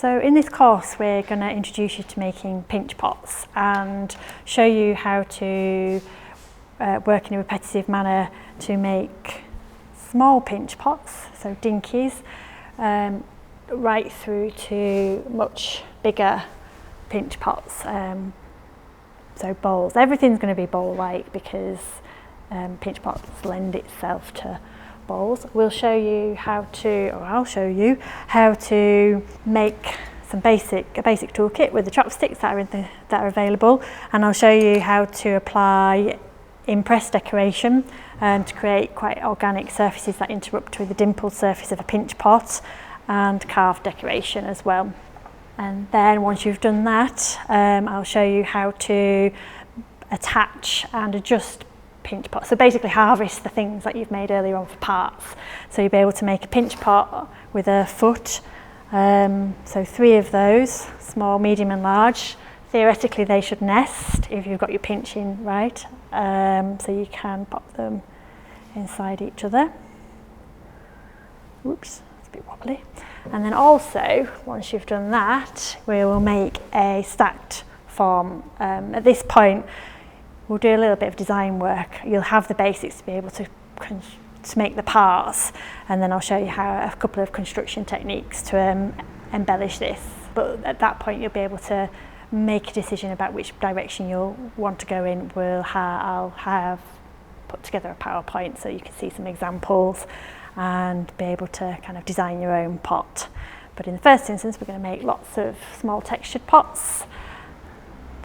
So in this course we're going to introduce you to making pinch pots and show you how to work in a repetitive manner to make small pinch pots, so dinkies, right through to much bigger pinch pots, so bowls. Everything's going to be bowl-like because pinch pots lend itself to bowls. We'll show you how to, or I'll show you how to make a basic toolkit with the chopsticks that are available, and I'll show you how to apply impress decoration to create quite organic surfaces that interrupt with the dimpled surface of a pinch pot, and carved decoration as well. And then once you've done that, I'll show you how to attach and adjust pinch pot. So basically harvest the things that you've made earlier on for parts. So you'll be able to make a pinch pot with a foot. So 3 of those, small, medium and large. Theoretically they should nest if you've got your pinching right. So you can pop them inside each other. Oops, it's a bit wobbly. And then also, once you've done that, we will make a stacked form. At this point, we'll do a little bit of design work. You'll have the basics to be able to make the parts, and then I'll show you a couple of construction techniques to embellish this. But at that point, you'll be able to make a decision about which direction you'll want to go in. I'll have put together a PowerPoint so you can see some examples and be able to kind of design your own pot. But in the first instance, we're going to make lots of small textured pots.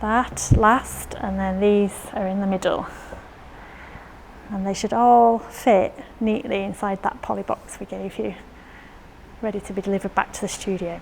That last, and then these are in the middle. And they should all fit neatly inside that poly box we gave you, ready to be delivered back to the studio.